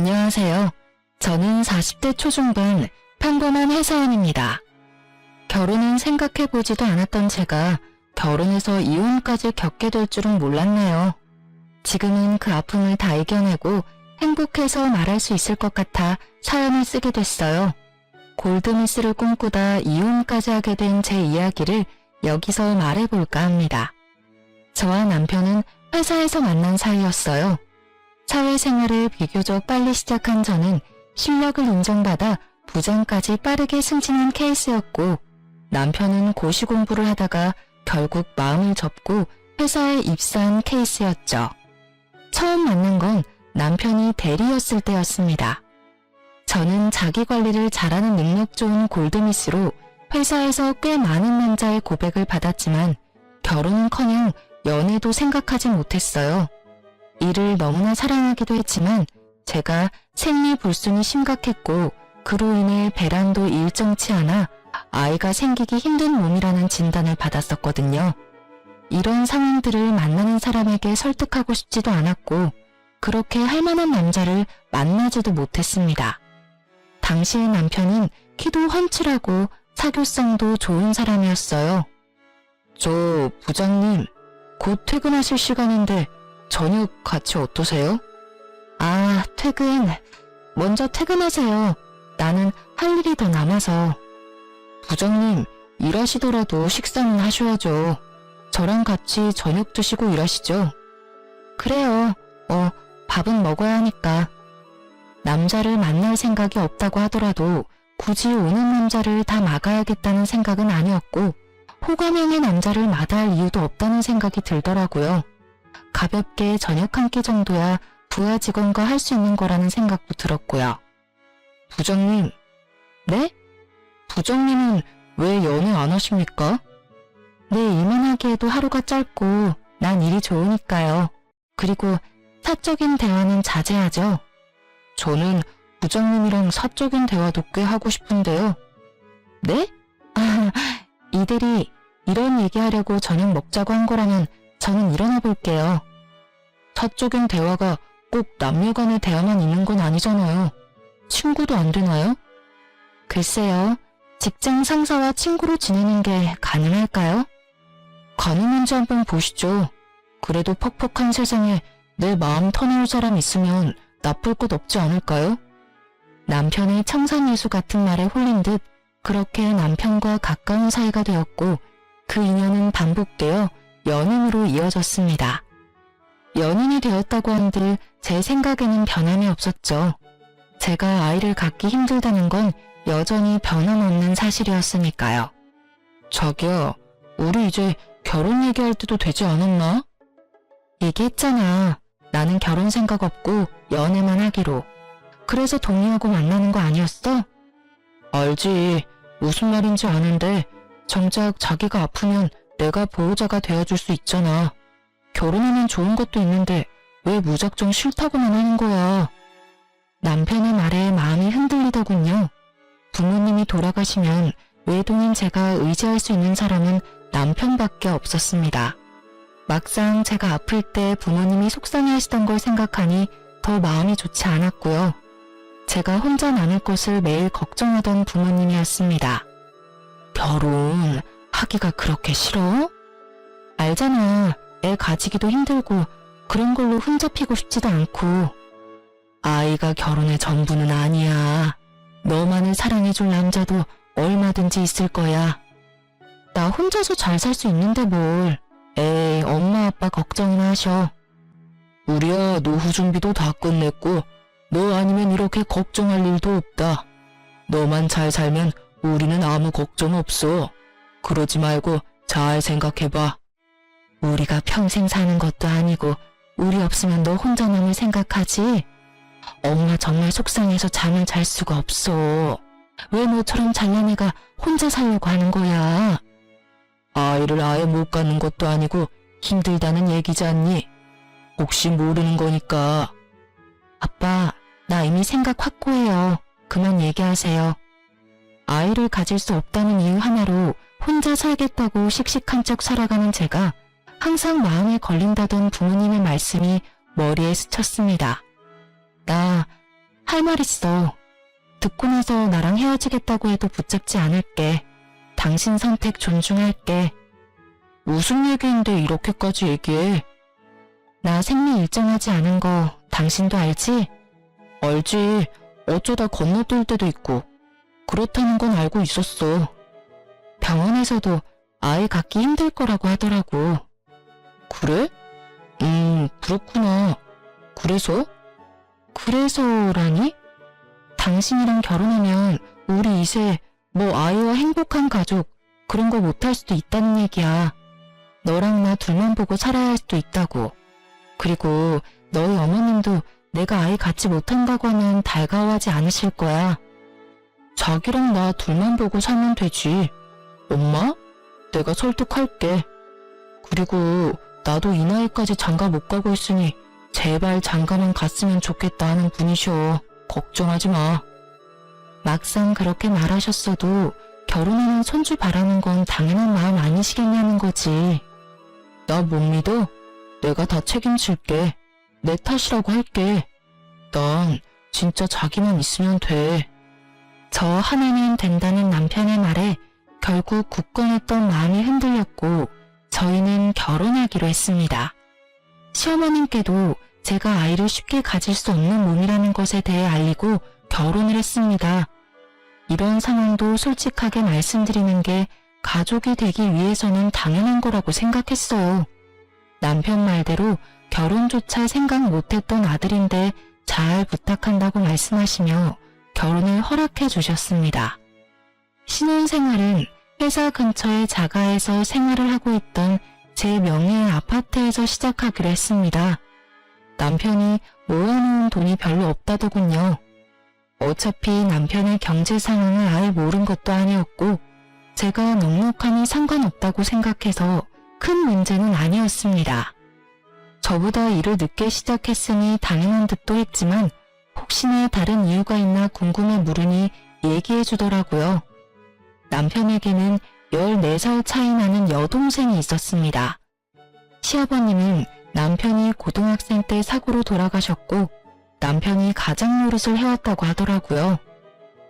안녕하세요. 저는 40대 초중반 평범한 회사원입니다. 결혼은 생각해보지도 않았던 제가 결혼해서 이혼까지 겪게 될 줄은 몰랐네요. 지금은 그 아픔을 다 이겨내고 행복해서 말할 수 있을 것 같아 사연을 쓰게 됐어요. 골드미스를 꿈꾸다 이혼까지 하게 된 제 이야기를 여기서 말해볼까 합니다. 저와 남편은 회사에서 만난 사이였어요. 사회생활을 비교적 빨리 시작한 저는 실력을 인정받아 부장까지 빠르게 승진한 케이스였고, 남편은 고시 공부를 하다가 결국 마음을 접고 회사에 입사한 케이스였죠. 처음 만난 건 남편이 대리였을 때였습니다. 저는 자기 관리를 잘하는 능력 좋은 골드미스로 회사에서 꽤 많은 남자의 고백을 받았지만 결혼은커녕 연애도 생각하지 못했어요. 일을 너무나 사랑하기도 했지만 제가 생리불순이 심각했고 그로 인해 배란도 일정치 않아 아이가 생기기 힘든 몸이라는 진단을 받았었거든요. 이런 상황들을 만나는 사람에게 설득하고 싶지도 않았고 그렇게 할 만한 남자를 만나지도 못했습니다. 당시의 남편은 키도 훤칠하고 사교성도 좋은 사람이었어요. 저 부장님, 곧 퇴근하실 시간인데 저녁 같이 어떠세요? 아, 퇴근. 먼저 퇴근하세요. 나는 할 일이 더 남아서. 부장님, 일하시더라도 식사는 하셔야죠. 저랑 같이 저녁 드시고 일하시죠. 그래요. 밥은 먹어야 하니까. 남자를 만날 생각이 없다고 하더라도 굳이 오는 남자를 다 막아야겠다는 생각은 아니었고 호감형의 남자를 마다할 이유도 없다는 생각이 들더라고요. 가볍게 저녁 한 끼 정도야 부하 직원과 할 수 있는 거라는 생각도 들었고요. 부장님, 네? 부장님은 왜 연애 안 하십니까? 네, 일만 하기에도 하루가 짧고 난 일이 좋으니까요. 그리고 사적인 대화는 자제하죠. 저는 부장님이랑 사적인 대화도 꽤 하고 싶은데요. 네? 이들이 이런 얘기하려고 저녁 먹자고 한 거라면 저는 일어나 볼게요. 사적인 대화가 꼭 남녀 간의 대화만 있는 건 아니잖아요. 친구도 안 되나요? 글쎄요. 직장 상사와 친구로 지내는 게 가능할까요? 가능한지 한번 보시죠. 그래도 퍽퍽한 세상에 내 마음 터놓을 사람 있으면 나쁠 것 없지 않을까요? 남편의 청산유수 같은 말에 홀린 듯 그렇게 남편과 가까운 사이가 되었고 그 인연은 반복되어 연인으로 이어졌습니다. 연인이 되었다고 한들 제 생각에는 변함이 없었죠. 제가 아이를 갖기 힘들다는 건 여전히 변함없는 사실이었으니까요. 자기야, 우리 이제 결혼 얘기할 때도 되지 않았나? 얘기했잖아. 나는 결혼 생각 없고 연애만 하기로. 그래서 동의하고 만나는 거 아니었어? 알지. 무슨 말인지 아는데 정작 자기가 아프면 내가 보호자가 되어줄 수 있잖아. 결혼하면 좋은 것도 있는데 왜 무작정 싫다고만 하는 거야. 남편의 말에 마음이 흔들리더군요. 부모님이 돌아가시면 외동인 제가 의지할 수 있는 사람은 남편밖에 없었습니다. 막상 제가 아플 때 부모님이 속상해하시던 걸 생각하니 더 마음이 좋지 않았고요. 제가 혼자 남을 것을 매일 걱정하던 부모님이었습니다. 결혼 하기가 그렇게 싫어? 알잖아. 애 가지기도 힘들고 그런 걸로 흠잡히고 싶지도 않고. 아이가 결혼의 전부는 아니야. 너만을 사랑해줄 남자도 얼마든지 있을 거야. 나 혼자서 잘 살 수 있는데 뭘. 에이, 엄마 아빠 걱정이나 하셔. 우리야 노후 준비도 다 끝냈고 너 아니면 이렇게 걱정할 일도 없다. 너만 잘 살면 우리는 아무 걱정 없어. 그러지 말고 잘 생각해봐. 우리가 평생 사는 것도 아니고 우리 없으면 너 혼자 남을 생각하지? 엄마 정말 속상해서 잠을 잘 수가 없어. 왜 너처럼 잘난 애가 혼자 살려고 하는 거야? 아이를 아예 못 갖는 것도 아니고 힘들다는 얘기지 않니? 혹시 모르는 거니까. 아빠, 나 이미 생각 확고해요. 그만 얘기하세요. 아이를 가질 수 없다는 이유 하나로 혼자 살겠다고 씩씩한 척 살아가는 제가 항상 마음에 걸린다던 부모님의 말씀이 머리에 스쳤습니다. 나 할 말 있어. 듣고 나서 나랑 헤어지겠다고 해도 붙잡지 않을게. 당신 선택 존중할게. 무슨 얘기인데 이렇게까지 얘기해? 나 생리 일정하지 않은 거 당신도 알지? 알지. 어쩌다 건너뛸 때도 있고. 그렇다는 건 알고 있었어. 병원에서도 아이 갖기 힘들 거라고 하더라고. 그래? 그렇구나. 그래서? 그래서라니? 당신이랑 결혼하면 우리 이제 뭐 아이와 행복한 가족 그런 거 못할 수도 있다는 얘기야. 너랑 나 둘만 보고 살아야 할 수도 있다고. 그리고 너희 어머님도 내가 아이 갖지 못한다고 하면 달가워하지 않으실 거야. 자기랑 나 둘만 보고 살면 되지. 엄마? 내가 설득할게. 그리고 나도 이 나이까지 장가 못 가고 있으니 제발 장가만 갔으면 좋겠다 하는 분이셔. 걱정하지 마. 막상 그렇게 말하셨어도 결혼하는 손주 바라는 건 당연한 마음 아니시겠냐는 거지. 나 못 믿어? 내가 다 책임질게. 내 탓이라고 할게. 난 진짜 자기만 있으면 돼. 저 하나면 된다는 남편의 말에 결국 굳건했던 마음이 흔들렸고 저희는 결혼하기로 했습니다. 시어머님께도 제가 아이를 쉽게 가질 수 없는 몸이라는 것에 대해 알리고 결혼을 했습니다. 이런 상황도 솔직하게 말씀드리는 게 가족이 되기 위해서는 당연한 거라고 생각했어요. 남편 말대로 결혼조차 생각 못했던 아들인데 잘 부탁한다고 말씀하시며 결혼을 허락해 주셨습니다. 신혼생활은 회사 근처의 자가에서 생활을 하고 있던 제 명의의 아파트에서 시작하기로 했습니다. 남편이 모아놓은 돈이 별로 없다더군요. 어차피 남편의 경제 상황을 아예 모른 것도 아니었고 제가 넉넉하니 상관없다고 생각해서 큰 문제는 아니었습니다. 저보다 일을 늦게 시작했으니 당연한 듯도 했지만 혹시나 다른 이유가 있나 궁금해 물으니 얘기해 주더라고요. 남편에게는 14살 차이 나는 여동생이 있었습니다. 시아버님은 남편이 고등학생 때 사고로 돌아가셨고 남편이 가장 노릇을 해왔다고 하더라고요.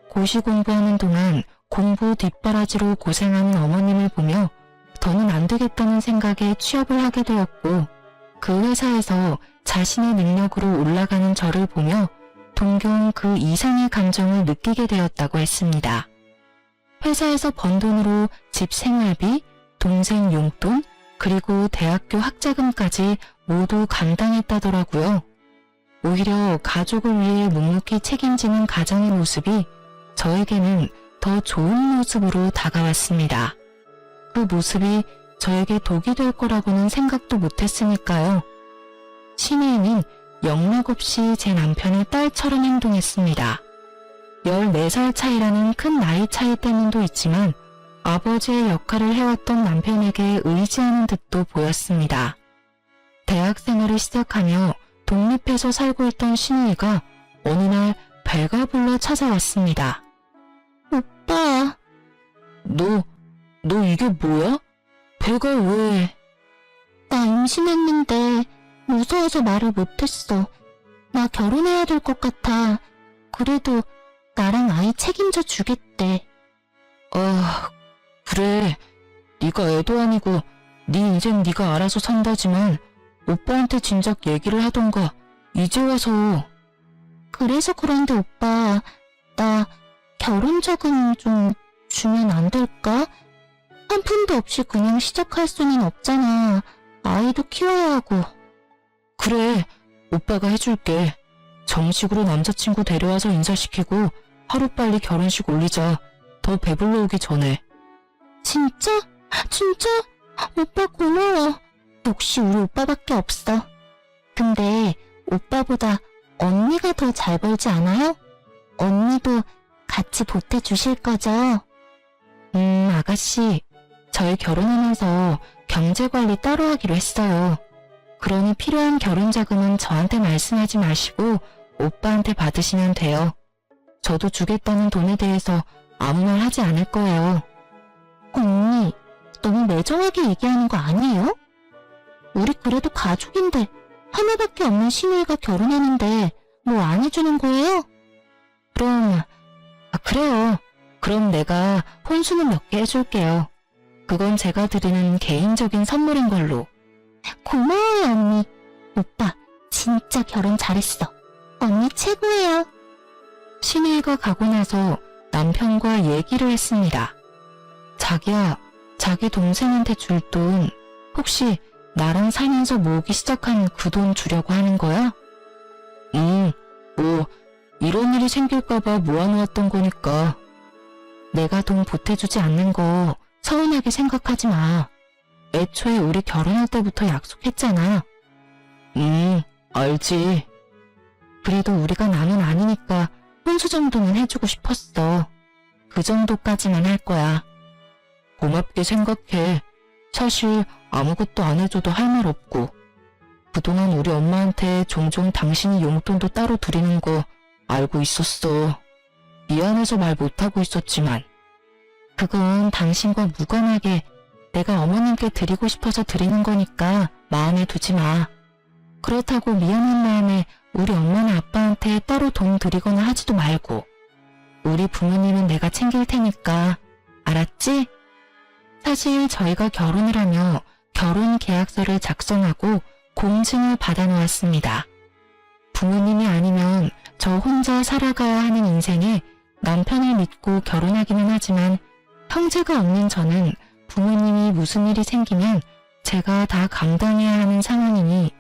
고시 공부하는 동안 공부 뒷바라지로 고생하는 어머님을 보며 더는 안 되겠다는 생각에 취업을 하게 되었고 그 회사에서 자신의 능력으로 올라가는 저를 보며 동경 그 이상의 감정을 느끼게 되었다고 했습니다. 회사에서 번 돈으로 집 생활비, 동생 용돈, 그리고 대학교 학자금까지 모두 감당했다더라고요. 오히려 가족을 위해 묵묵히 책임지는 가장의 모습이 저에게는 더 좋은 모습으로 다가왔습니다. 그 모습이 저에게 독이 될 거라고는 생각도 못했으니까요. 신혜인은 영락 없이 제 남편의 딸처럼 행동했습니다. 14살 차이라는 큰 나이 차이 때문도 있지만 아버지의 역할을 해왔던 남편에게 의지하는 듯도 보였습니다. 대학 생활을 시작하며 독립해서 살고 있던 신우이가 어느 날 배가 불러 찾아왔습니다. 오빠, 너 이게 뭐야? 배가 왜? 나 임신했는데 무서워서 말을 못했어. 나 결혼해야 될 것 같아. 그래도 나랑 아이 책임져 주겠대. 그래. 네가 애도 아니고 이젠 네가 알아서 산다지만 오빠한테 진작 얘기를 하던가 이제 와서. 그래서 그런데 오빠, 나 결혼자금 좀 주면 안 될까? 한 푼도 없이 그냥 시작할 수는 없잖아. 아이도 키워야 하고. 그래, 오빠가 해줄게. 정식으로 남자친구 데려와서 인사시키고 하루빨리 결혼식 올리자. 더 배불러 오기 전에. 진짜? 진짜? 오빠 고마워. 역시 우리 오빠밖에 없어. 근데 오빠보다 언니가 더 잘 벌지 않아요? 언니도 같이 보태주실 거죠? 아가씨, 저희 결혼하면서 경제관리 따로 하기로 했어요. 그러니 필요한 결혼자금은 저한테 말씀하지 마시고 오빠한테 받으시면 돼요. 저도 주겠다는 돈에 대해서 아무 말 하지 않을 거예요. 언니, 너무 매정하게 얘기하는 거 아니에요? 우리 그래도 가족인데 하나밖에 없는 신우이가 결혼하는데 뭐 안 해주는 거예요? 그래요. 그럼 내가 혼수는 몇 개 해줄게요. 그건 제가 드리는 개인적인 선물인 걸로. 고마워요, 언니. 오빠, 진짜 결혼 잘했어. 언니 최고예요. 신혜가 가고 나서 남편과 얘기를 했습니다. 자기야, 자기 동생한테 줄 돈 혹시 나랑 살면서 모으기 시작한 그 돈 주려고 하는 거야? 뭐 이런 일이 생길까봐 모아놓았던 거니까. 내가 돈 보태주지 않는 거 서운하게 생각하지 마. 애초에 우리 결혼할 때부터 약속했잖아. 알지. 그래도 우리가 남은 아니니까 혼수 정도는 해주고 싶었어. 그 정도까지만 할 거야. 고맙게 생각해. 사실 아무것도 안 해줘도 할 말 없고. 그동안 우리 엄마한테 종종 당신이 용돈도 따로 드리는 거 알고 있었어. 미안해서 말 못하고 있었지만. 그건 당신과 무관하게 내가 어머님께 드리고 싶어서 드리는 거니까 마음에 두지 마. 그렇다고 미안한 마음에 우리 엄마나 아빠한테 따로 돈 드리거나 하지도 말고. 우리 부모님은 내가 챙길 테니까. 알았지? 사실 저희가 결혼을 하며 결혼 계약서를 작성하고 공증을 받아놓았습니다. 부모님이 아니면 저 혼자 살아가야 하는 인생에 남편을 믿고 결혼하기는 하지만 형제가 없는 저는 부모님이 무슨 일이 생기면 제가 다 감당해야 하는 상황이니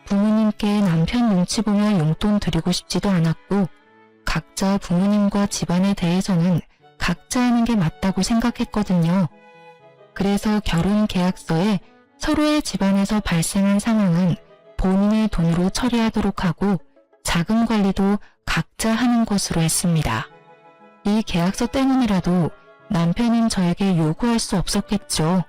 부모님께 남편 눈치 보며 용돈 드리고 싶지도 않았고 각자 부모님과 집안에 대해서는 각자 하는 게 맞다고 생각했거든요. 그래서 결혼 계약서에 서로의 집안에서 발생한 상황은 본인의 돈으로 처리하도록 하고 자금 관리도 각자 하는 것으로 했습니다. 이 계약서 때문이라도 남편은 저에게 요구할 수 없었겠죠.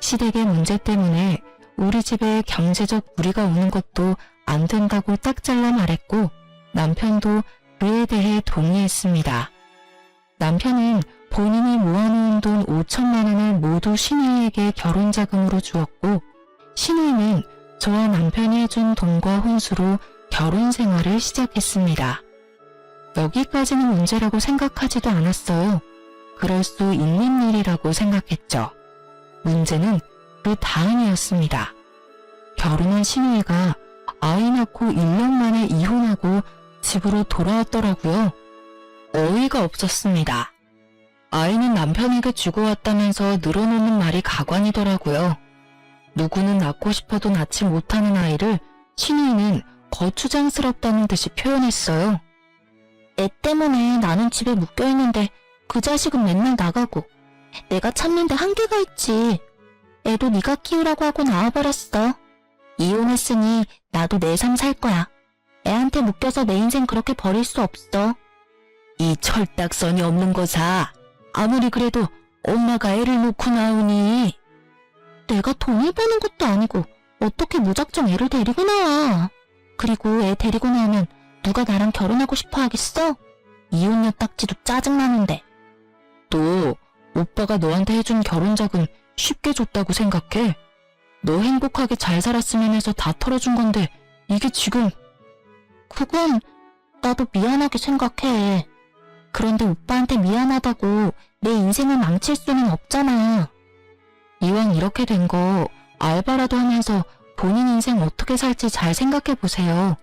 시댁의 문제 때문에 우리 집에 경제적 무리가 오는 것도 안 된다고 딱 잘라 말했고 남편도 그에 대해 동의했습니다. 남편은 본인이 모아놓은 돈 5천만 원을 모두 신우이에게 결혼자금으로 주었고 신우이는 저와 남편이 해준 돈과 혼수로 결혼 생활을 시작했습니다. 여기까지는 문제라고 생각하지도 않았어요. 그럴 수 있는 일이라고 생각했죠. 문제는 그 다음이었습니다. 결혼한 신우이가 아이 낳고 1년 만에 이혼하고 집으로 돌아왔더라고요. 어이가 없었습니다. 아이는 남편에게 주고 왔다면서 늘어놓는 말이 가관이더라고요. 누구는 낳고 싶어도 낳지 못하는 아이를 신우이는 거추장스럽다는 듯이 표현했어요. 애 때문에 나는 집에 묶여있는데 그 자식은 맨날 나가고 내가 참는데 한계가 있지. 애도 네가 키우라고 하고 나와버렸어. 이혼했으니 나도 내 삶 살 거야. 애한테 묶여서 내 인생 그렇게 버릴 수 없어. 이 철딱선이 없는 거사. 아무리 그래도 엄마가 애를 놓고 나오니. 내가 돈을 버는 것도 아니고 어떻게 무작정 애를 데리고 나와. 그리고 애 데리고 나오면 누가 나랑 결혼하고 싶어 하겠어? 이혼녀 딱지도 짜증나는데. 또 오빠가 너한테 해준 결혼자금 쉽게 줬다고 생각해? 너 행복하게 잘 살았으면 해서 다 털어준 건데 이게 지금. 그건 나도 미안하게 생각해. 그런데 오빠한테 미안하다고 내 인생을 망칠 수는 없잖아. 이왕 이렇게 된 거 알바라도 하면서 본인 인생 어떻게 살지 잘 생각해 보세요.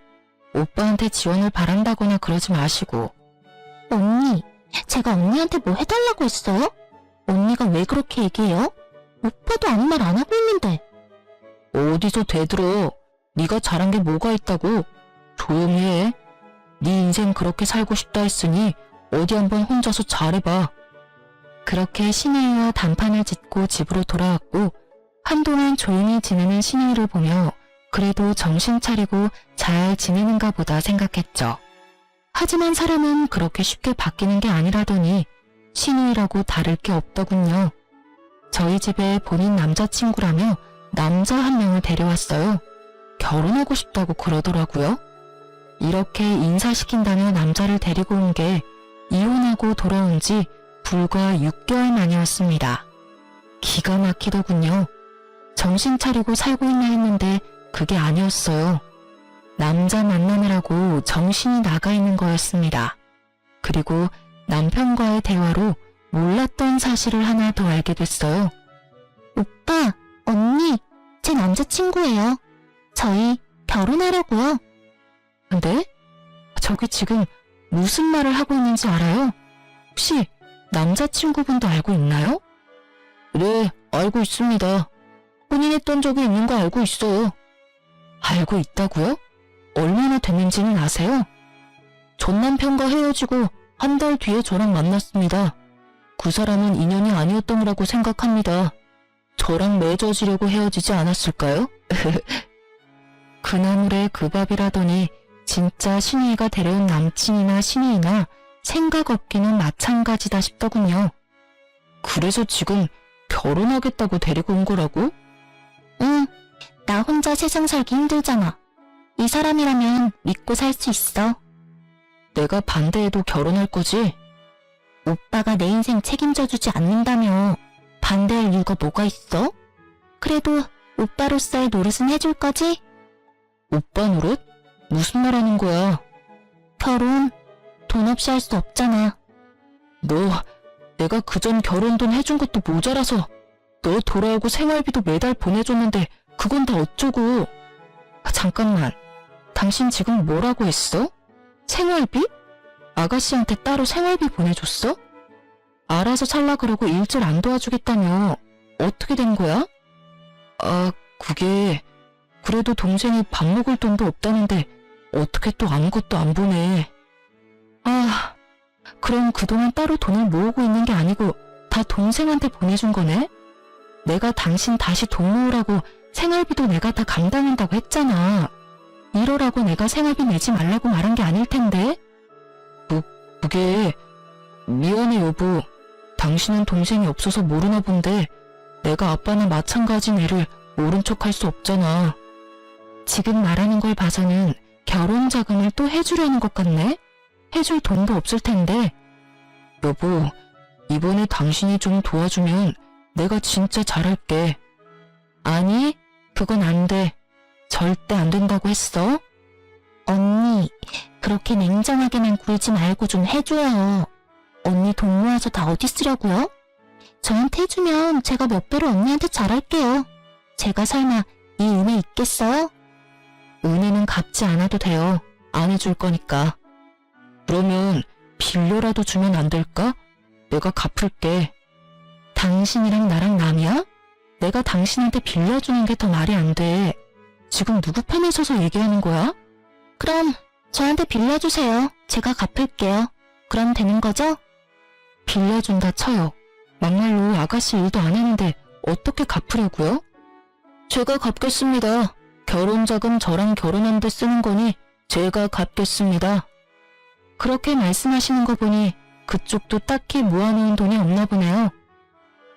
오빠한테 지원을 바란다거나 그러지 마시고. 언니, 제가 언니한테 뭐 해달라고 했어요? 언니가 왜 그렇게 얘기해요? 오빠도 아무 말 안 하고 있는데. 어디서 대들어. 네가 잘한 게 뭐가 있다고. 조용히 해. 네 인생 그렇게 살고 싶다 했으니 어디 한번 혼자서 잘해봐. 그렇게 신혜와 단판을 짓고 집으로 돌아왔고 한동안 조용히 지내는 신혜를 보며 그래도 정신 차리고 잘 지내는가 보다 생각했죠. 하지만 사람은 그렇게 쉽게 바뀌는 게 아니라더니 신우이라고 다를 게 없더군요. 저희 집에 본인 남자친구라며 남자 한 명을 데려왔어요. 결혼하고 싶다고 그러더라고요. 이렇게 인사시킨다며 남자를 데리고 온 게 이혼하고 돌아온 지 불과 6개월 만이었습니다. 기가 막히더군요. 정신 차리고 살고 있나 했는데 그게 아니었어요. 남자 만나느라고 정신이 나가 있는 거였습니다. 그리고 남편과의 대화로 몰랐던 사실을 하나 더 알게 됐어요. 오빠, 언니, 제 남자친구예요. 저희 결혼하려고요. 근데 저게 지금 무슨 말을 하고 있는지 알아요? 혹시 남자친구분도 알고 있나요? 네, 알고 있습니다. 혼인했던 적이 있는 거 알고 있어요. 알고 있다고요? 얼마나 됐는지는 아세요? 전 남편과 헤어지고 한 달 뒤에 저랑 만났습니다. 그 사람은 인연이 아니었던 거라고 생각합니다. 저랑 맺어지려고 헤어지지 않았을까요? 그 나물에 그 밥이라더니 진짜 신이가 데려온 남친이나 신이나 생각 없기는 마찬가지다 싶더군요. 그래서 지금 결혼하겠다고 데리고 온 거라고? 응, 나 혼자 세상 살기 힘들잖아. 이 사람이라면 믿고 살 수 있어. 내가 반대해도 결혼할 거지? 오빠가 내 인생 책임져주지 않는다며 반대할 이유가 뭐가 있어? 그래도 오빠로서의 노릇은 해줄 거지? 오빠 노릇? 무슨 말 하는 거야? 결혼 돈 없이 할 수 없잖아. 너, 내가 그전 결혼 돈 해준 것도 모자라서 너 돌아오고 생활비도 매달 보내줬는데 그건 다 어쩌고. 잠깐만, 당신 지금 뭐라고 했어? 생활비? 아가씨한테 따로 생활비 보내줬어? 알아서 살라 그러고 일절 안 도와주겠다며. 어떻게 된 거야? 아, 그게 그래도 동생이 밥 먹을 돈도 없다는데 어떻게 또 아무것도 안 보내. 아, 그럼 그동안 따로 돈을 모으고 있는 게 아니고 다 동생한테 보내준 거네? 내가 당신 다시 돈 모으라고 생활비도 내가 다 감당한다고 했잖아. 이러라고 내가 생활비 내지 말라고 말한 게 아닐 텐데. 그게 미안해 여보. 당신은 동생이 없어서 모르나 본데 내가 아빠는 마찬가지인 애를 모른 척 할 수 없잖아. 지금 말하는 걸 봐서는 결혼 자금을 또 해주려는 것 같네? 해줄 돈도 없을 텐데. 여보, 이번에 당신이 좀 도와주면 내가 진짜 잘할게. 아니, 그건 안 돼. 절대 안 된다고 했어. 언니, 그렇게 냉정하게만 굴지 말고 좀 해줘요. 언니 돈 모아서 다 어디 쓰려고요? 저한테 해주면 제가 몇 배로 언니한테 잘할게요. 제가 설마 이 은혜 있겠어요? 은혜는 갚지 않아도 돼요. 안 해줄 거니까. 그러면 빌려라도 주면 안 될까? 내가 갚을게. 당신이랑 나랑 남이야? 내가 당신한테 빌려주는 게 더 말이 안 돼. 지금 누구 편에 서서 얘기하는 거야? 그럼 저한테 빌려주세요. 제가 갚을게요. 그럼 되는 거죠? 빌려준다 쳐요. 막말로 아가씨 일도 안 했는데 어떻게 갚으려고요? 제가 갚겠습니다. 결혼자금 저랑 결혼한 데 쓰는 거니 제가 갚겠습니다. 그렇게 말씀하시는 거 보니 그쪽도 딱히 모아놓은 돈이 없나 보네요.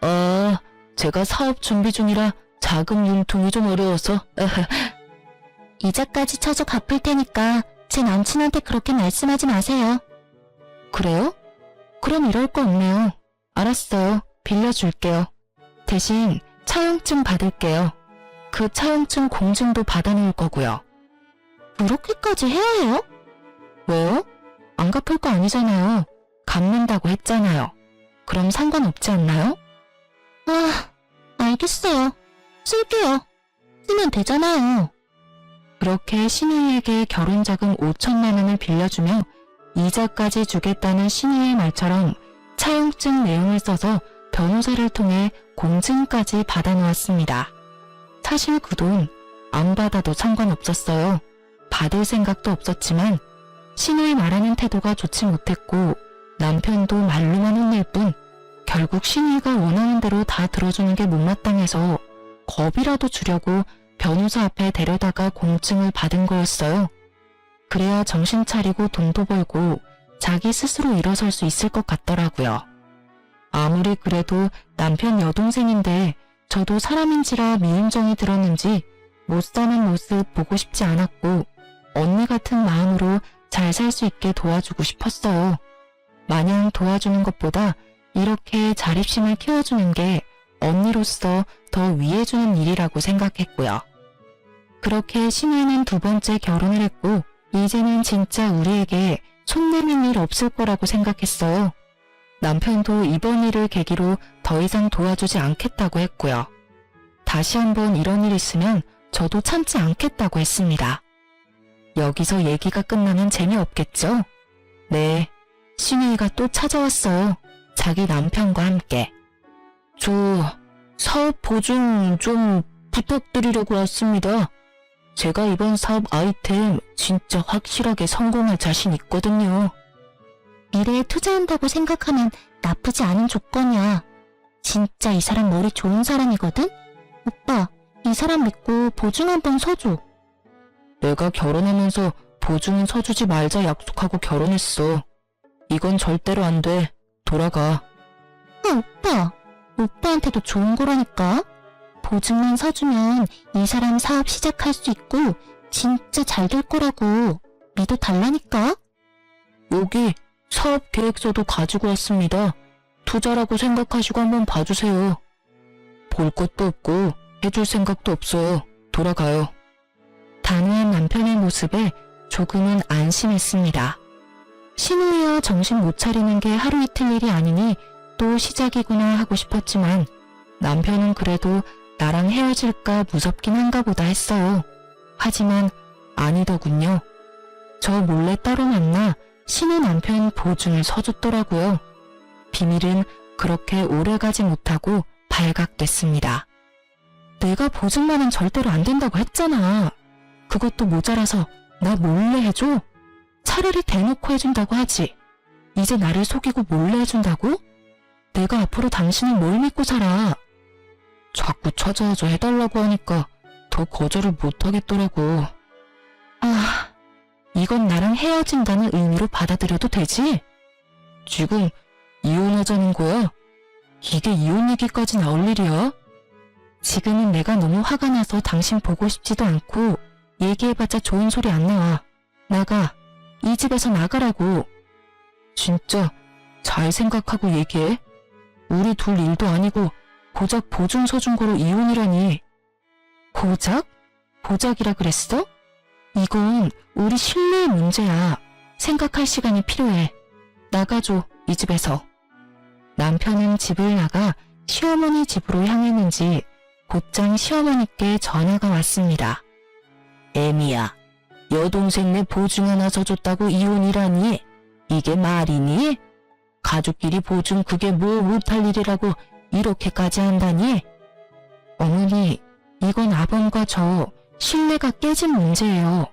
아, 제가 사업 준비 중이라 자금 융통이 좀 어려워서. 이자까지 쳐서 갚을 테니까 제 남친한테 그렇게 말씀하지 마세요. 그래요? 그럼 이럴 거 없네요. 알았어요. 빌려줄게요. 대신 차용증 받을게요. 그 차용증 공증도 받아놓을 거고요. 그렇게까지 해야 해요? 왜요? 안 갚을 거 아니잖아요. 갚는다고 했잖아요. 그럼 상관없지 않나요? 아, 알겠어요. 쓸게요. 쓰면 되잖아요. 그렇게 신우이에게 결혼자금 5천만 원을 빌려주며 이자까지 주겠다는 신우이의 말처럼 차용증 내용을 써서 변호사를 통해 공증까지 받아놓았습니다. 사실 그 돈 안 받아도 상관없었어요. 받을 생각도 없었지만 신우이 말하는 태도가 좋지 못했고 남편도 말로만 혼낼 뿐 결국 신우이가 원하는 대로 다 들어주는 게 못마땅해서 겁이라도 주려고 변호사 앞에 데려다가 공증을 받은 거였어요. 그래야 정신 차리고 돈도 벌고 자기 스스로 일어설 수 있을 것 같더라고요. 아무리 그래도 남편 여동생인데 저도 사람인지라 미움정이 들었는지 못 사는 모습 보고 싶지 않았고 언니 같은 마음으로 잘 살 수 있게 도와주고 싶었어요. 마냥 도와주는 것보다 이렇게 자립심을 키워주는 게 언니로서 더 위해주는 일이라고 생각했고요. 그렇게 신우이는 두 번째 결혼을 했고 이제는 진짜 우리에게 손 내민 일 없을 거라고 생각했어요. 남편도 이번 일을 계기로 더 이상 도와주지 않겠다고 했고요. 다시 한번 이런 일 있으면 저도 참지 않겠다고 했습니다. 여기서 얘기가 끝나면 재미없겠죠? 네, 신우이가 또 찾아왔어요. 자기 남편과 함께. 저 사업 보증 좀 부탁드리려고 왔습니다. 제가 이번 사업 아이템 진짜 확실하게 성공할 자신 있거든요. 미래에 투자한다고 생각하면 나쁘지 않은 조건이야. 진짜 이 사람 머리 좋은 사람이거든? 오빠, 이 사람 믿고 보증 한번 서줘. 내가 결혼하면서 보증은 서주지 말자 약속하고 결혼했어. 이건 절대로 안 돼. 돌아가. 오빠. 오빠한테도 좋은 거라니까. 보증만 서주면 이 사람 사업 시작할 수 있고 진짜 잘 될 거라고. 믿어달라니까. 여기 사업 계획서도 가지고 왔습니다. 투자라고 생각하시고 한번 봐주세요. 볼 것도 없고 해줄 생각도 없어요. 돌아가요. 단호한 남편의 모습에 조금은 안심했습니다. 신우이야 정신 못 차리는 게 하루 이틀 일이 아니니 또 시작이구나 하고 싶었지만 남편은 그래도 나랑 헤어질까 무섭긴 한가 보다 했어요. 하지만 아니더군요. 저 몰래 따로 만나 신우 남편 보증을 서줬더라고요. 비밀은 그렇게 오래가지 못하고 발각됐습니다. 내가 보증만은 절대로 안 된다고 했잖아. 그것도 모자라서 나 몰래 해줘? 차라리 대놓고 해준다고 하지. 이제 나를 속이고 몰래 해준다고? 내가 앞으로 당신을 뭘 믿고 살아? 자꾸 찾아와서 해달라고 하니까 더 거절을 못하겠더라고. 아, 이건 나랑 헤어진다는 의미로 받아들여도 되지? 지금 이혼하자는 거야? 이게 이혼 얘기까지 나올 일이야? 지금은 내가 너무 화가 나서 당신 보고 싶지도 않고 얘기해봤자 좋은 소리 안 나와. 나가. 이 집에서 나가라고. 진짜 잘 생각하고 얘기해. 우리 둘 일도 아니고 고작 보증 서준 거로 이혼이라니. 고작? 고작이라 그랬어? 이건 우리 신뢰의 문제야. 생각할 시간이 필요해. 나가줘, 이 집에서. 남편은 집을 나가 시어머니 집으로 향했는지 곧장 시어머니께 전화가 왔습니다. 애미야, 여동생네 보증 하나 서줬다고 이혼이라니? 이게 말이니? 가족끼리 보증 그게 뭐 못할 일이라고 이렇게까지 한다니? 어머니, 이건 아범과 저 신뢰가 깨진 문제예요.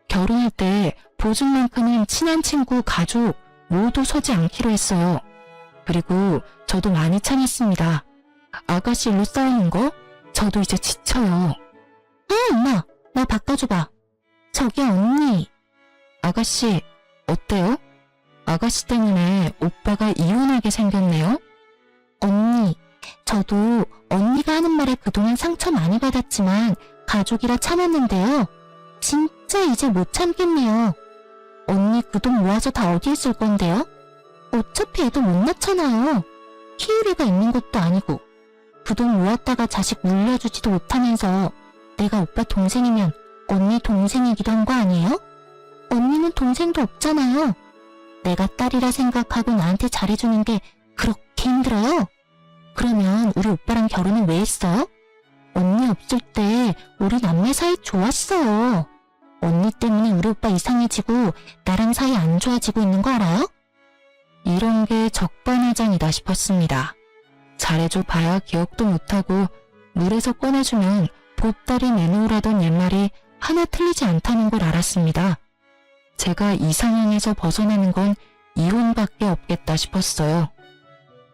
결혼할 때 보증만큼은 친한 친구, 가족 모두 서지 않기로 했어요. 그리고 저도 많이 참았습니다. 아가씨 일로 싸우는 거? 저도 이제 지쳐요. 엄마, 나 바꿔줘봐. 저기 언니. 아가씨, 어때요? 아가씨 때문에 오빠가 이혼하게 생겼네요? 언니, 저도 언니가 하는 말에 그동안 상처 많이 받았지만 가족이라 참았는데요. 진짜 이제 못 참겠네요. 언니 그 돈 모아서 다 어디에 쓸 건데요? 어차피 애도 못 낳잖아요. 키울 애가 있는 것도 아니고. 그 돈 모았다가 자식 물려주지도 못하면서 내가 오빠 동생이면 언니 동생이기도 한 거 아니에요? 언니는 동생도 없잖아요. 내가 딸이라 생각하고 나한테 잘해주는 게 그렇게 힘들어요? 그러면 우리 오빠랑 결혼은 왜 했어요? 언니 없을 때 우리 남매 사이 좋았어요. 언니 때문에 우리 오빠 이상해지고 나랑 사이 안 좋아지고 있는 거 알아요? 이런 게 적반하장이다 싶었습니다. 잘해줘 봐야 기억도 못하고 물에서 꺼내주면 보따리 내놓으라던 옛말이 하나 틀리지 않다는 걸 알았습니다. 제가 이 상황에서 벗어나는 건 이혼밖에 없겠다 싶었어요.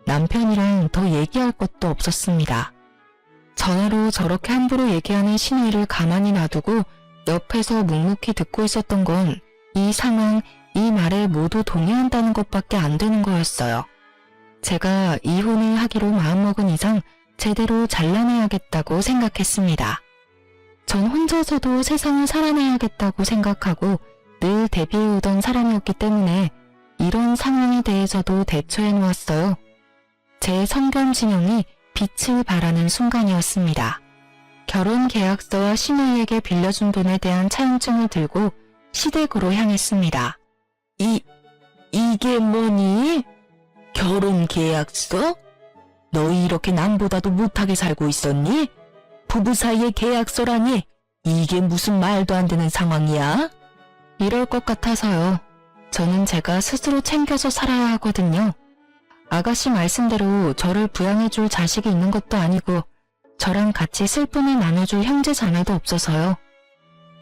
남편이랑 더 얘기할 것도 없었습니다. 전화로 저렇게 함부로 얘기하는 신우이를 가만히 놔두고 옆에서 묵묵히 듣고 있었던 건 이 상황, 이 말에 모두 동의한다는 것밖에 안 되는 거였어요. 제가 이혼을 하기로 마음먹은 이상 제대로 잘라내야겠다고 생각했습니다. 전 혼자서도 세상을 살아내야겠다고 생각하고 늘 대비해오던 사람이었기 때문에 이런 상황에 대해서도 대처해 놓았어요. 제 성견지명이 빛을 발하는 순간이었습니다. 결혼 계약서와 신우이에게 빌려준 돈에 대한 차용증을 들고 시댁으로 향했습니다. 이게 뭐니? 결혼 계약서? 너희 이렇게 남보다도 못하게 살고 있었니? 부부 사이의 계약서라니? 이게 무슨 말도 안 되는 상황이야? 이럴 것 같아서요. 저는 제가 스스로 챙겨서 살아야 하거든요. 아가씨 말씀대로 저를 부양해줄 자식이 있는 것도 아니고 저랑 같이 슬픔을 나눠줄 형제 자매도 없어서요.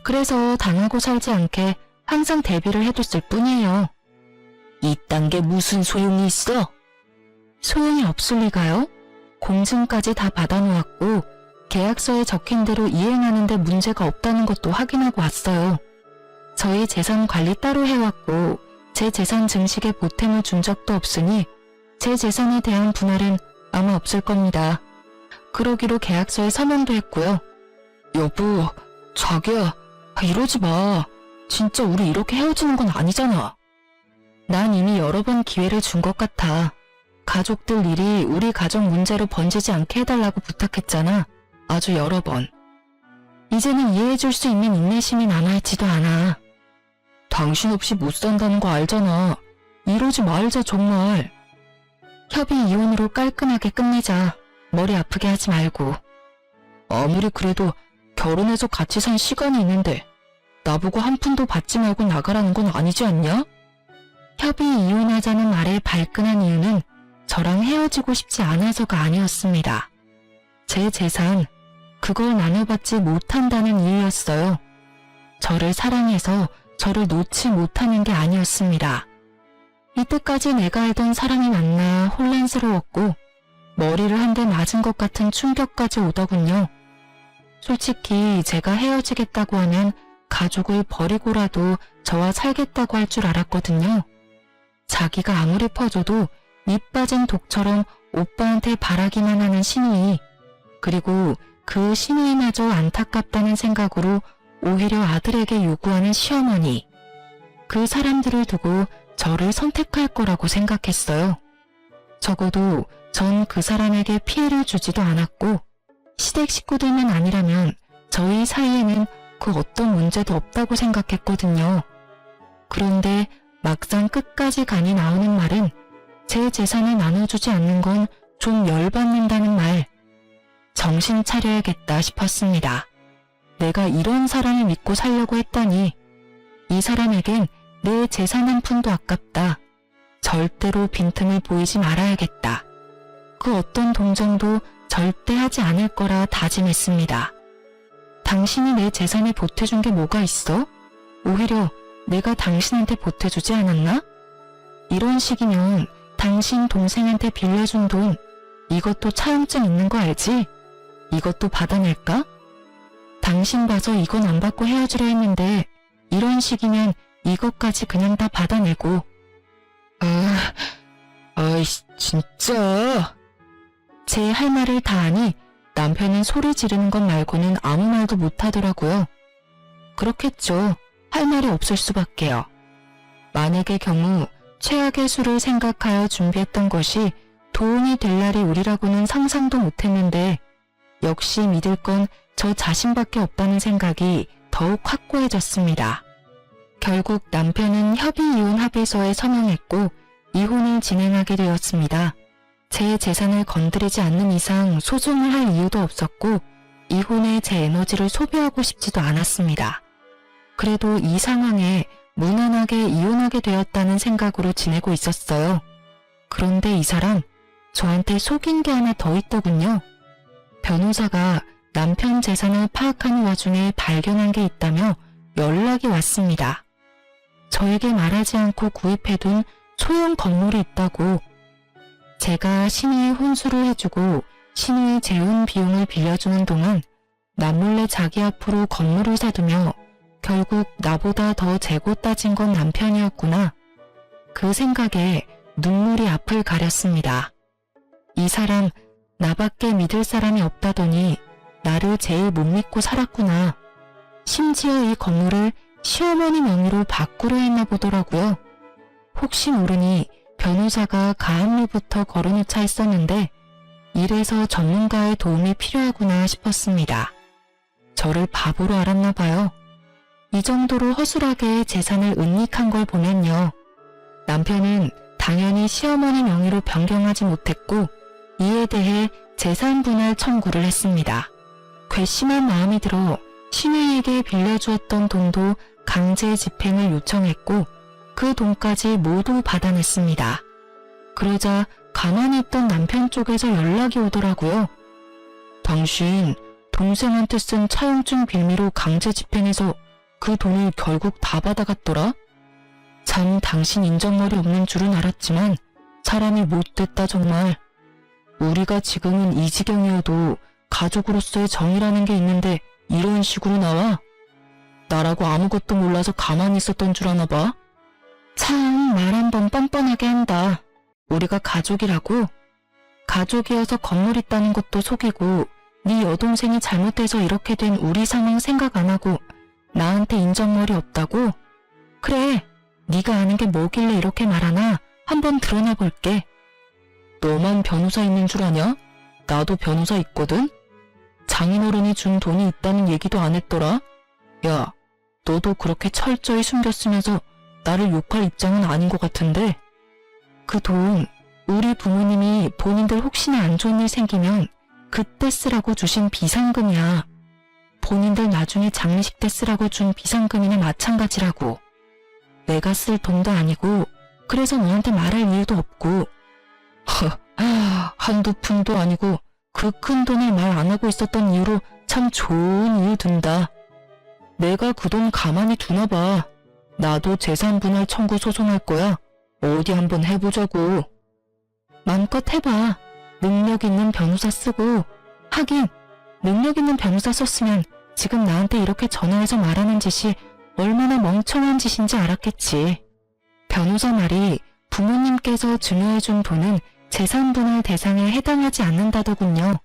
그래서 당하고 살지 않게 항상 대비를 해뒀을 뿐이에요. 이딴 게 무슨 소용이 있어? 소용이 없을 리가요? 공증까지 다 받아놓았고 계약서에 적힌 대로 이행하는데 문제가 없다는 것도 확인하고 왔어요. 저희 재산 관리 따로 해왔고 제 재산 증식에 보탬을 준 적도 없으니 제 재산에 대한 분할은 아마 없을 겁니다. 그러기로 계약서에 서명도 했고요. 여보, 자기야, 이러지 마. 진짜 우리 이렇게 헤어지는 건 아니잖아. 난 이미 여러 번 기회를 준 것 같아. 가족들 일이 우리 가정 문제로 번지지 않게 해달라고 부탁했잖아. 아주 여러 번. 이제는 이해해줄 수 있는 인내심이 남아있지도 않아. 당신 없이 못 산다는 거 알잖아. 이러지 말자 정말. 협의 이혼으로 깔끔하게 끝내자. 머리 아프게 하지 말고. 아무리 그래도 결혼해서 같이 산 시간이 있는데 나보고 한 푼도 받지 말고 나가라는 건 아니지 않냐? 협의 이혼하자는 말에 발끈한 이유는 저랑 헤어지고 싶지 않아서가 아니었습니다. 제 재산, 그걸 나눠받지 못한다는 이유였어요. 저를 사랑해서 저를 놓지 못하는 게 아니었습니다. 이때까지 내가 알던 사람이 만나 혼란스러웠고 머리를 한 대 맞은 것 같은 충격까지 오더군요. 솔직히 제가 헤어지겠다고 하면 가족을 버리고라도 저와 살겠다고 할 줄 알았거든요. 자기가 아무리 퍼줘도 밑 빠진 독처럼 오빠한테 바라기만 하는 신우이, 그리고 그 신우이마저 안타깝다는 생각으로 오히려 아들에게 요구하는 시어머니, 그 사람들을 두고 저를 선택할 거라고 생각했어요. 적어도 전 그 사람에게 피해를 주지도 않았고 시댁 식구들만 아니라면 저희 사이에는 그 어떤 문제도 없다고 생각했거든요. 그런데 막상 끝까지 간이 나오는 말은 제 재산을 나눠주지 않는 건 좀 열받는다는 말. 정신 차려야겠다 싶었습니다. 내가 이런 사람을 믿고 살려고 했다니. 이 사람에겐 내 재산 한 푼도 아깝다. 절대로 빈틈을 보이지 말아야겠다. 그 어떤 동정도 절대 하지 않을 거라 다짐했습니다. 당신이 내 재산에 보태준 게 뭐가 있어? 오히려 내가 당신한테 보태주지 않았나? 이런 식이면 당신 동생한테 빌려준 돈, 이것도 차용증 있는 거 알지? 이것도 받아낼까? 당신 봐서 이건 안 받고 헤어지려 했는데 이런 식이면 이것까지 그냥 다 받아내고. 아이씨, 진짜. 제 할 말을 다 하니 남편은 소리 지르는 것 말고는 아무 말도 못하더라고요. 그렇겠죠. 할 말이 없을 수밖에요. 만약의 경우 최악의 수를 생각하여 준비했던 것이 도움이 될 날이 우리라고는 상상도 못했는데 역시 믿을 건 저 자신밖에 없다는 생각이 더욱 확고해졌습니다. 결국 남편은 협의이혼 합의서에 서명했고 이혼을 진행하게 되었습니다. 제 재산을 건드리지 않는 이상 소송을 할 이유도 없었고 이혼에 제 에너지를 소비하고 싶지도 않았습니다. 그래도 이 상황에 무난하게 이혼하게 되었다는 생각으로 지내고 있었어요. 그런데 이 사람 저한테 속인 게 하나 더 있더군요. 변호사가 남편 재산을 파악하는 와중에 발견한 게 있다며 연락이 왔습니다. 저에게 말하지 않고 구입해둔 소형 건물이 있다고. 제가 신우의 혼수를 해주고 신우의 재혼 비용을 빌려주는 동안 남몰래 자기 앞으로 건물을 사두며 결국 나보다 더 재고 따진 건 남편이었구나. 그 생각에 눈물이 앞을 가렸습니다. 이 사람 나밖에 믿을 사람이 없다더니 나를 제일 못 믿고 살았구나. 심지어 이 건물을 시어머니 명의로 바꾸려 했나 보더라고요. 혹시 모르니 변호사가 가압류부터 걸어놓자 했었는데 이래서 전문가의 도움이 필요하구나 싶었습니다. 저를 바보로 알았나 봐요. 이 정도로 허술하게 재산을 은닉한 걸 보면요. 남편은 당연히 시어머니 명의로 변경하지 못했고 이에 대해 재산 분할 청구를 했습니다. 괘씸한 마음이 들어 신우이에게 빌려주었던 돈도 강제 집행을 요청했고 그 돈까지 모두 받아냈습니다. 그러자 가만히 있던 남편 쪽에서 연락이 오더라고요. 당신 동생한테 쓴 차용증 빌미로 강제 집행해서 그 돈을 결국 다 받아갔더라? 참 당신 인정머리 없는 줄은 알았지만 사람이 못됐다 정말. 우리가 지금은 이 지경이어도 가족으로서의 정이라는 게 있는데 이런 식으로 나와? 나라고 아무것도 몰라서 가만히 있었던 줄 아나 봐? 참 말 한번 뻔뻔하게 한다. 우리가 가족이라고? 가족이어서 건물 있다는 것도 속이고 네 여동생이 잘못해서 이렇게 된 우리 상황 생각 안 하고 나한테 인정머리 없다고? 그래, 네가 아는 게 뭐길래 이렇게 말하나 한번 드러나 볼게. 너만 변호사 있는 줄 아냐? 나도 변호사 있거든? 장인어른이 준 돈이 있다는 얘기도 안 했더라? 야, 너도 그렇게 철저히 숨겼으면서 나를 욕할 입장은 아닌 것 같은데? 그 돈, 우리 부모님이 본인들 혹시나 안 좋은 일 생기면 그때 쓰라고 주신 비상금이야. 본인들 나중에 장례식 때 쓰라고 준 비상금이나 마찬가지라고. 내가 쓸 돈도 아니고 그래서 너한테 말할 이유도 없고 한두 푼도 아니고 그 큰 돈을 말 안 하고 있었던 이유로 참 좋은 이유 든다. 내가 그 돈 가만히 두나 봐. 나도 재산 분할 청구 소송할 거야. 어디 한번 해보자고. 마음껏 해봐. 능력 있는 변호사 쓰고. 하긴 능력 있는 변호사 썼으면 지금 나한테 이렇게 전화해서 말하는 짓이 얼마나 멍청한 짓인지 알았겠지. 변호사 말이 부모님께서 증여해준 돈은 재산 분할 대상에 해당하지 않는다더군요.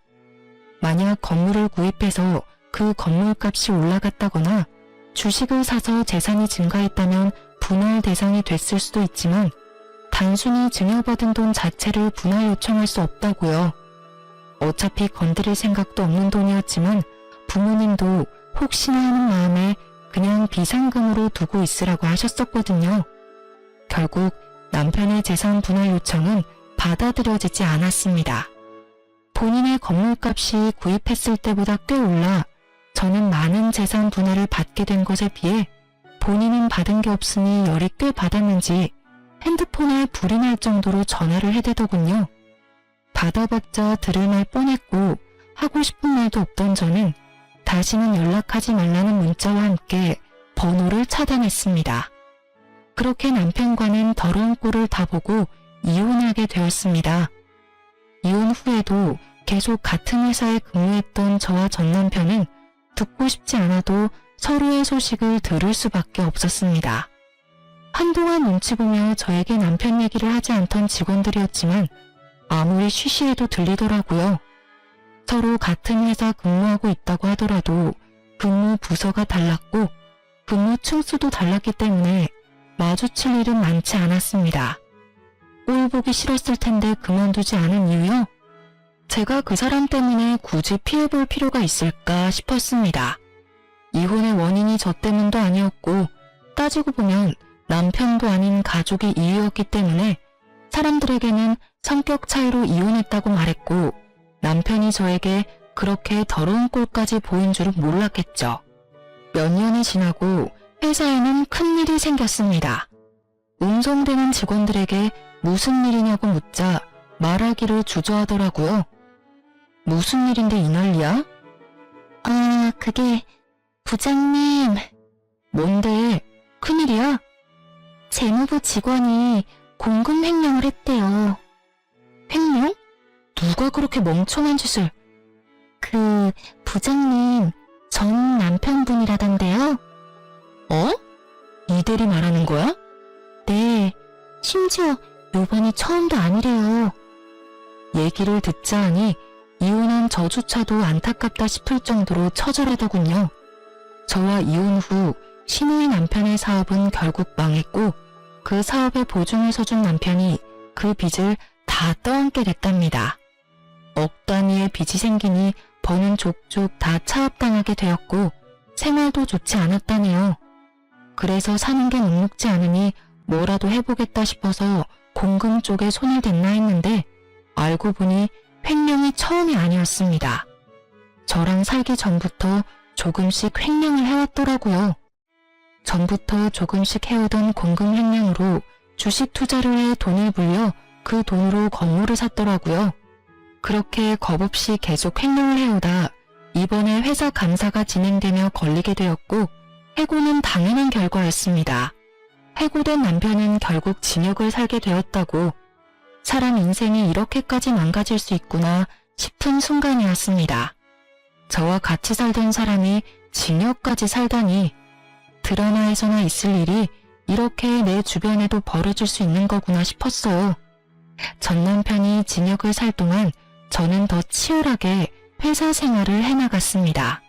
만약 건물을 구입해서 그 건물값이 올라갔다거나 주식을 사서 재산이 증가했다면 분할 대상이 됐을 수도 있지만 단순히 증여받은 돈 자체를 분할 요청할 수 없다고요. 어차피 건드릴 생각도 없는 돈이었지만 부모님도 혹시나 하는 마음에 그냥 비상금으로 두고 있으라고 하셨었거든요. 결국 남편의 재산 분할 요청은 받아들여지지 않았습니다. 본인의 건물값이 구입했을 때보다 꽤 올라 저는 많은 재산 분할을 받게 된 것에 비해 본인은 받은 게 없으니 열이 꽤 받았는지 핸드폰에 불이 날 정도로 전화를 해대더군요. 받아봤자 들을 말 뻔했고 하고 싶은 말도 없던 저는 다시는 연락하지 말라는 문자와 함께 번호를 차단했습니다. 그렇게 남편과는 더러운 꼴을 다 보고 이혼하게 되었습니다. 이혼 후에도 계속 같은 회사에 근무했던 저와 전 남편은 듣고 싶지 않아도 서로의 소식을 들을 수밖에 없었습니다. 한동안 눈치 보며 저에게 남편 얘기를 하지 않던 직원들이었지만 아무리 쉬쉬해도 들리더라고요. 서로 같은 회사 근무하고 있다고 하더라도 근무 부서가 달랐고 근무 층수도 달랐기 때문에 마주칠 일은 많지 않았습니다. 꼴 보기 싫었을 텐데 그만두지 않은 이유요? 제가 그 사람 때문에 굳이 피해볼 필요가 있을까 싶었습니다. 이혼의 원인이 저 때문도 아니었고 따지고 보면 남편도 아닌 가족이 이유였기 때문에 사람들에게는 성격 차이로 이혼했다고 말했고 남편이 저에게 그렇게 더러운 꼴까지 보인 줄은 몰랐겠죠. 몇 년이 지나고 회사에는 큰일이 생겼습니다. 운송되는 직원들에게 무슨 일이냐고 묻자 말하기를 주저하더라고요. 무슨 일인데 이 난리야? 아, 그게 부장님. 뭔데? 큰일이야? 재무부 직원이 공금 횡령을 했대요. 횡령? 누가 그렇게 멍청한 짓을? 그 부장님 전 남편분이라던데요. 어? 이 대리 말하는 거야? 네, 심지어 요번이 처음도 아니래요. 얘기를 듣자 하니 이혼한 저조차도 안타깝다 싶을 정도로 처절하더군요. 저와 이혼 후 신우이 남편의 사업은 결국 망했고 그 사업에 보증을 서준 남편이 그 빚을 다 떠안게 됐답니다. 억 단위의 빚이 생기니 버는 족족 다 차압당하게 되었고 생활도 좋지 않았다네요. 그래서 사는 게 녹록지 않으니 뭐라도 해보겠다 싶어서 공금 쪽에 손을 댔나 했는데 알고 보니 횡령이 처음이 아니었습니다. 저랑 살기 전부터 조금씩 횡령을 해왔더라고요. 전부터 조금씩 해오던 공금 횡령으로 주식 투자를 해 돈을 불려 그 돈으로 건물을 샀더라고요. 그렇게 겁없이 계속 횡령을 해오다 이번에 회사 감사가 진행되며 걸리게 되었고 해고는 당연한 결과였습니다. 해고된 남편은 결국 징역을 살게 되었다고 사람 인생이 이렇게까지 망가질 수 있구나 싶은 순간이었습니다. 저와 같이 살던 사람이 징역까지 살다니 드라마에서나 있을 일이 이렇게 내 주변에도 벌어질 수 있는 거구나 싶었어요. 전 남편이 징역을 살 동안 저는 더 치열하게 회사 생활을 해나갔습니다.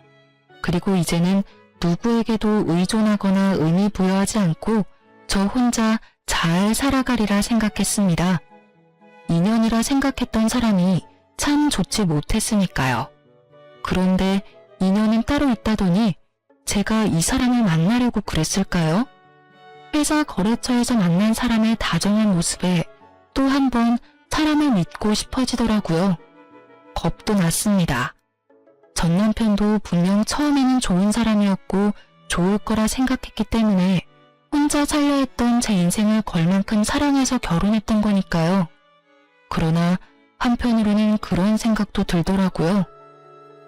그리고 이제는 누구에게도 의존하거나 의미 부여하지 않고 저 혼자 잘 살아가리라 생각했습니다. 인연이라 생각했던 사람이 참 좋지 못했으니까요. 그런데 인연은 따로 있다더니 제가 이 사람을 만나려고 그랬을까요? 회사 거래처에서 만난 사람의 다정한 모습에 또 한 번 사람을 믿고 싶어지더라고요. 겁도 났습니다. 전 남편도 분명 처음에는 좋은 사람이었고 좋을 거라 생각했기 때문에 혼자 살려 했던 제 인생을 걸 만큼 사랑해서 결혼했던 거니까요. 그러나 한편으로는 그런 생각도 들더라고요.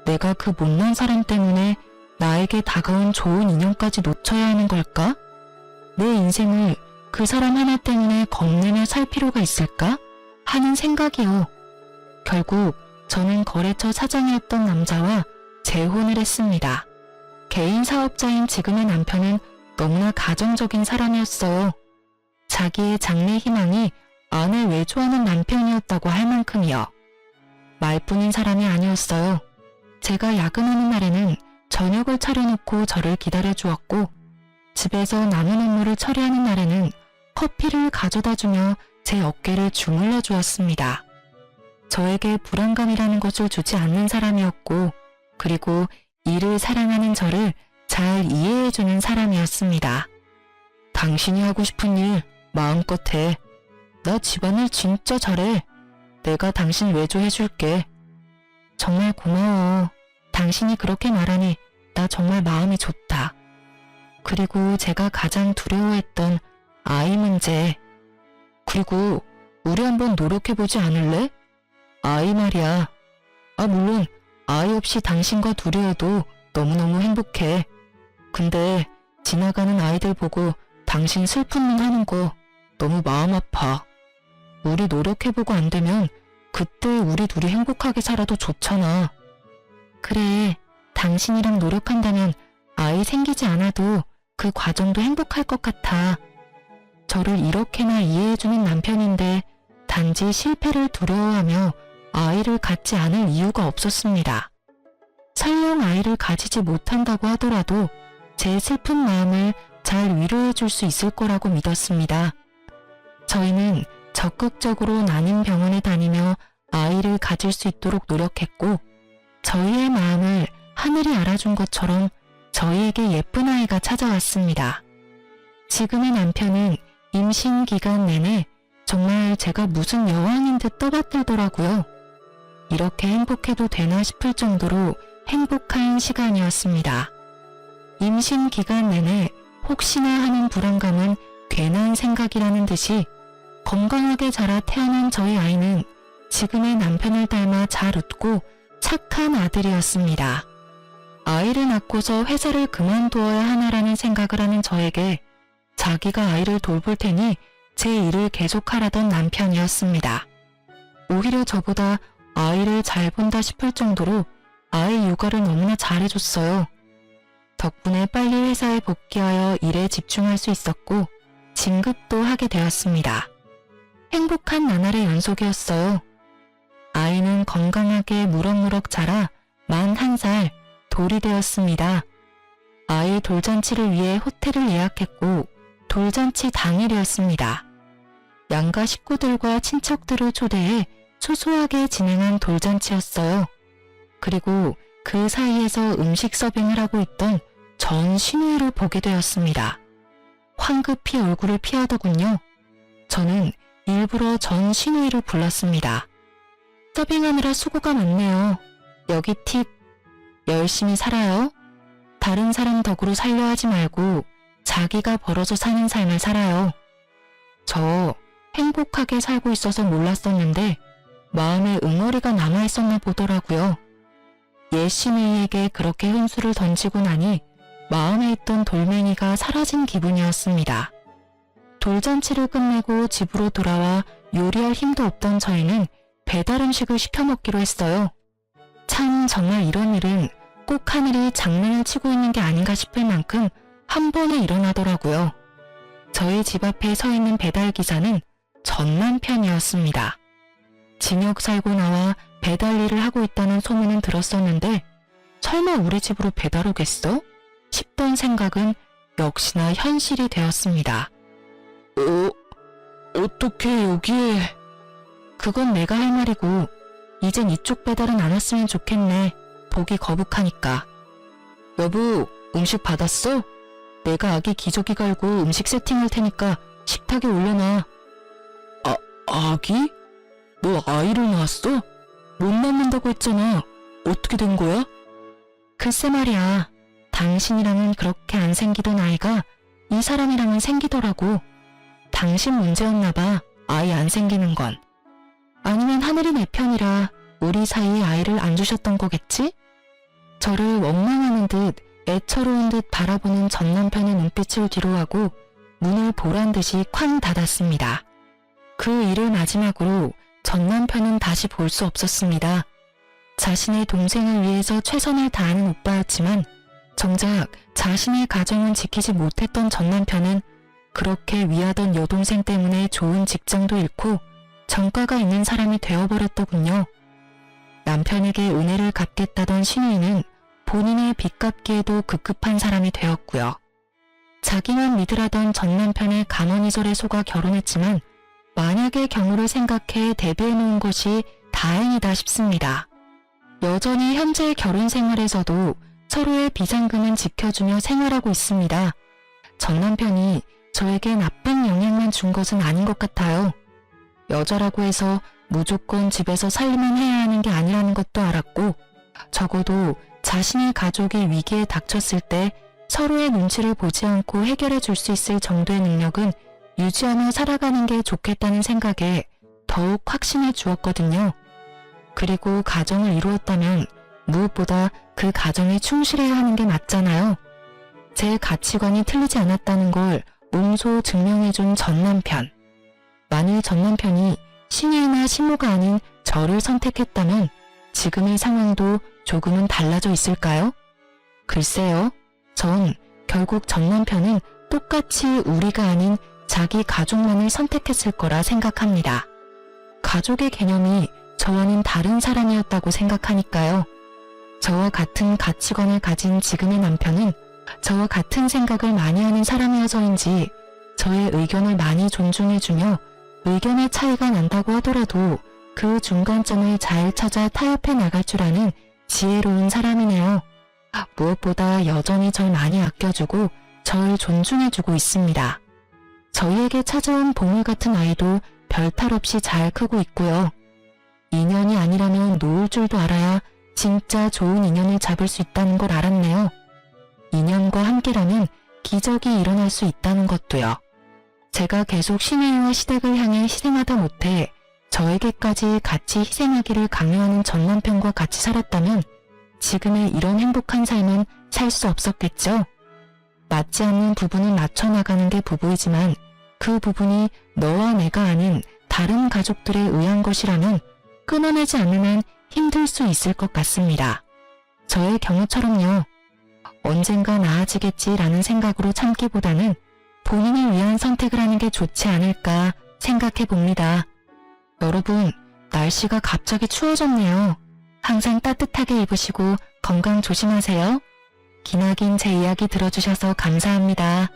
내가 그 못난 사람 때문에 나에게 다가온 좋은 인연까지 놓쳐야 하는 걸까? 내 인생을 그 사람 하나 때문에 겁내며 살 필요가 있을까? 하는 생각이요. 결국 저는 거래처 사장이었던 남자와 재혼을 했습니다. 개인 사업자인 지금의 남편은 너무나 가정적인 사람이었어요. 자기의 장래 희망이 아내 외조하는 남편이었다고 할 만큼이요. 말뿐인 사람이 아니었어요. 제가 야근하는 날에는 저녁을 차려놓고 저를 기다려 주었고 집에서 남은 업무를 처리하는 날에는 커피를 가져다 주며 제 어깨를 주물러 주었습니다. 저에게 불안감이라는 것을 주지 않는 사람이었고 그리고 일을 사랑하는 저를 잘 이해해주는 사람이었습니다. 당신이 하고 싶은 일 마음껏 해. 나 집안일 진짜 잘해. 내가 당신 외조해줄게. 정말 고마워. 당신이 그렇게 말하니 나 정말 마음이 좋다. 그리고 제가 가장 두려워했던 아이 문제. 그리고 우리 한번 노력해보지 않을래? 아이 말이야. 물론 아이 없이 당신과 둘이어도 너무너무 행복해. 근데 지나가는 아이들 보고 당신 슬픈 눈 하는 거 너무 마음 아파. 우리 노력해보고 안 되면 그때 우리 둘이 행복하게 살아도 좋잖아. 그래, 당신이랑 노력한다면 아이 생기지 않아도 그 과정도 행복할 것 같아. 저를 이렇게나 이해해주는 남편인데 단지 실패를 두려워하며 아이를 갖지 않을 이유가 없었습니다. 설령 아이를 가지지 못한다고 하더라도 제 슬픈 마음을 잘 위로해 줄 수 있을 거라고 믿었습니다. 저희는 적극적으로 난임병원에 다니며 아이를 가질 수 있도록 노력했고 저희의 마음을 하늘이 알아준 것처럼 저희에게 예쁜 아이가 찾아왔습니다. 지금의 남편은 임신 기간 내내 정말 제가 무슨 여왕인 듯 떠받들더라고요. 이렇게 행복해도 되나 싶을 정도로 행복한 시간이었습니다. 임신 기간 내내 혹시나 하는 불안감은 괜한 생각이라는 듯이 건강하게 자라 태어난 저희 아이는 지금의 남편을 닮아 잘 웃고 착한 아들이었습니다. 아이를 낳고서 회사를 그만두어야 하나라는 생각을 하는 저에게 자기가 아이를 돌볼 테니 제 일을 계속하라던 남편이었습니다. 오히려 저보다 아이를 잘 본다 싶을 정도로 아이 육아를 너무나 잘해줬어요. 덕분에 빨리 회사에 복귀하여 일에 집중할 수 있었고 진급도 하게 되었습니다. 행복한 나날의 연속이었어요. 아이는 건강하게 무럭무럭 자라 만 1살 돌이 되었습니다. 아이 돌잔치를 위해 호텔을 예약했고 돌잔치 당일이었습니다. 양가 식구들과 친척들을 초대해 소소하게 진행한 돌잔치였어요. 그리고 그 사이에서 음식 서빙을 하고 있던 전 신우이를 보게 되었습니다. 황급히 얼굴을 피하더군요. 저는 일부러 전 신우이를 불렀습니다. 서빙하느라 수고가 많네요. 여기 팁. 열심히 살아요. 다른 사람 덕으로 살려 하지 말고 자기가 벌어서 사는 삶을 살아요. 저 행복하게 살고 있어서 몰랐었는데 마음에 응어리가 남아있었나 보더라고요. 옛 신우이에게 그렇게 훈수를 던지고 나니 마음에 있던 돌멩이가 사라진 기분이었습니다. 돌잔치를 끝내고 집으로 돌아와 요리할 힘도 없던 저희는 배달 음식을 시켜 먹기로 했어요. 참 정말 이런 일은 꼭 하늘이 장난을 치고 있는 게 아닌가 싶을 만큼 한 번에 일어나더라고요. 저희 집 앞에 서 있는 배달기사는 전 남편이었습니다. 징역 살고 나와 배달 일을 하고 있다는 소문은 들었었는데 설마 우리 집으로 배달 오겠어? 싶던 생각은 역시나 현실이 되었습니다. 어떻게 여기에... 그건 내가 할 말이고 이젠 이쪽 배달은 안 왔으면 좋겠네. 보기 거북하니까. 여보, 음식 받았어? 내가 아기 기저귀 갈고 음식 세팅할 테니까 식탁에 올려놔. 아기? 너 아이를 낳았어? 못 낳는다고 했잖아. 어떻게 된 거야? 글쎄 말이야. 당신이랑은 그렇게 안 생기던 아이가 이 사람이랑은 생기더라고. 당신 문제였나 봐. 아이 안 생기는 건. 아니면 하늘이 내 편이라 우리 사이에 아이를 안 주셨던 거겠지? 저를 원망하는 듯 애처로운 듯 바라보는 전 남편의 눈빛을 뒤로하고 문을 보란듯이 쾅 닫았습니다. 그 일을 마지막으로 전 남편은 다시 볼 수 없었습니다. 자신의 동생을 위해서 최선을 다하는 오빠였지만 정작 자신의 가정은 지키지 못했던 전 남편은 그렇게 위하던 여동생 때문에 좋은 직장도 잃고 정가가 있는 사람이 되어버렸더군요. 남편에게 은혜를 갚겠다던 신우이는 본인의 빚 갚기에도 급급한 사람이 되었고요. 자기만 믿으라던 전 남편의 가만히절에 속아 결혼했지만 만약의 경우를 생각해 대비해놓은 것이 다행이다 싶습니다. 여전히 현재 결혼 생활에서도 서로의 비상금은 지켜주며 생활하고 있습니다. 전 남편이 저에게 나쁜 영향만 준 것은 아닌 것 같아요. 여자라고 해서 무조건 집에서 살림만 해야 하는 게 아니라는 것도 알았고 적어도 자신의 가족이 위기에 닥쳤을 때 서로의 눈치를 보지 않고 해결해 줄 수 있을 정도의 능력은 유지하며 살아가는 게 좋겠다는 생각에 더욱 확신해 주었거든요. 그리고 가정을 이루었다면 무엇보다 그 가정에 충실해야 하는 게 맞잖아요. 제 가치관이 틀리지 않았다는 걸 몸소 증명해준 전 남편. 만일 전 남편이 신우이나 신모가 아닌 저를 선택했다면 지금의 상황도 조금은 달라져 있을까요? 글쎄요. 전 결국 전 남편은 똑같이 우리가 아닌 자기 가족만을 선택했을 거라 생각합니다. 가족의 개념이 저와는 다른 사람이었다고 생각하니까요. 저와 같은 가치관을 가진 지금의 남편은 저와 같은 생각을 많이 하는 사람이어서인지 저의 의견을 많이 존중해주며 의견의 차이가 난다고 하더라도 그 중간점을 잘 찾아 타협해 나갈 줄 아는 지혜로운 사람이네요. 무엇보다 여전히 절 많이 아껴주고 절 존중해주고 있습니다. 저희에게 찾아온 보물 같은 아이도 별 탈 없이 잘 크고 있고요. 인연이 아니라면 놓을 줄도 알아야 진짜 좋은 인연을 잡을 수 있다는 걸 알았네요. 인연과 함께라면 기적이 일어날 수 있다는 것도요. 제가 계속 신우이와 시댁을 향해 희생하다 못해 저에게까지 같이 희생하기를 강요하는 전 남편과 같이 살았다면 지금의 이런 행복한 삶은 살 수 없었겠죠. 맞지 않는 부분을 맞춰나가는 게 부부이지만 그 부분이 너와 내가 아닌 다른 가족들에 의한 것이라면 끊어내지 않는 한 힘들 수 있을 것 같습니다. 저의 경우처럼요. 언젠가 나아지겠지라는 생각으로 참기보다는 본인을 위한 선택을 하는 게 좋지 않을까 생각해 봅니다. 여러분, 날씨가 갑자기 추워졌네요. 항상 따뜻하게 입으시고 건강 조심하세요. 기나긴 제 이야기 들어주셔서 감사합니다.